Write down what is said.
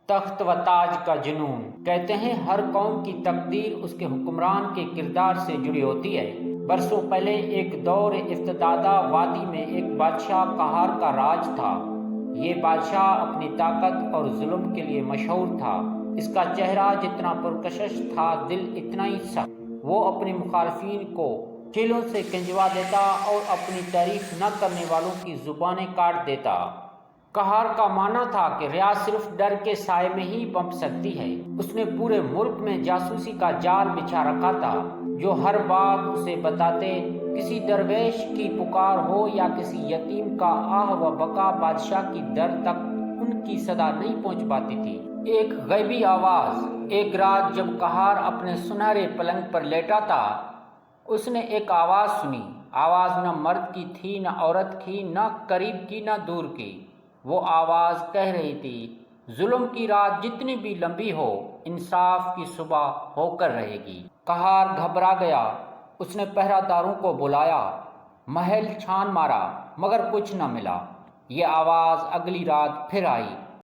تخت و تاج کا جنون۔ کہتے ہیں ہر قوم کی تقدیر اس کے حکمران کے کردار سے جڑی ہوتی ہے۔ برسوں پہلے ایک دور افتادہ وادی میں ایک بادشاہ قہار کا راج تھا۔ یہ بادشاہ اپنی طاقت اور ظلم کے لیے مشہور تھا۔ اس کا چہرہ جتنا پرکشش تھا، دل اتنا ہی سخت۔ وہ اپنے مخالفین کو چیلوں سے کنجوا دیتا اور اپنی تعریف نہ کرنے والوں کی زبانیں کاٹ دیتا۔ قہار کا معنی تھا کہ رعایا صرف ڈر کے سائے میں ہی پنپ سکتی ہے۔ اس نے پورے ملک میں جاسوسی کا جال بچھا رکھا تھا، جو ہر بات اسے بتاتے۔ کسی درویش کی پکار ہو یا کسی یتیم کا آہ و بکا، بادشاہ کی در تک ان کی صدا نہیں پہنچ پاتی تھی۔ ایک غیبی آواز۔ ایک رات جب قہار اپنے سنہرے پلنگ پر لیٹا تھا، اس نے ایک آواز سنی۔ آواز نہ مرد کی تھی، نہ عورت کی، نہ قریب کی، نہ دور کی۔ وہ آواز کہہ رہی تھی، ظلم کی رات جتنی بھی لمبی ہو، انصاف کی صبح ہو کر رہے گی۔ قہار گھبرا گیا۔ اس نے پہرہ داروں کو بلایا، محل چھان مارا، مگر کچھ نہ ملا۔ یہ آواز اگلی رات پھر آئی۔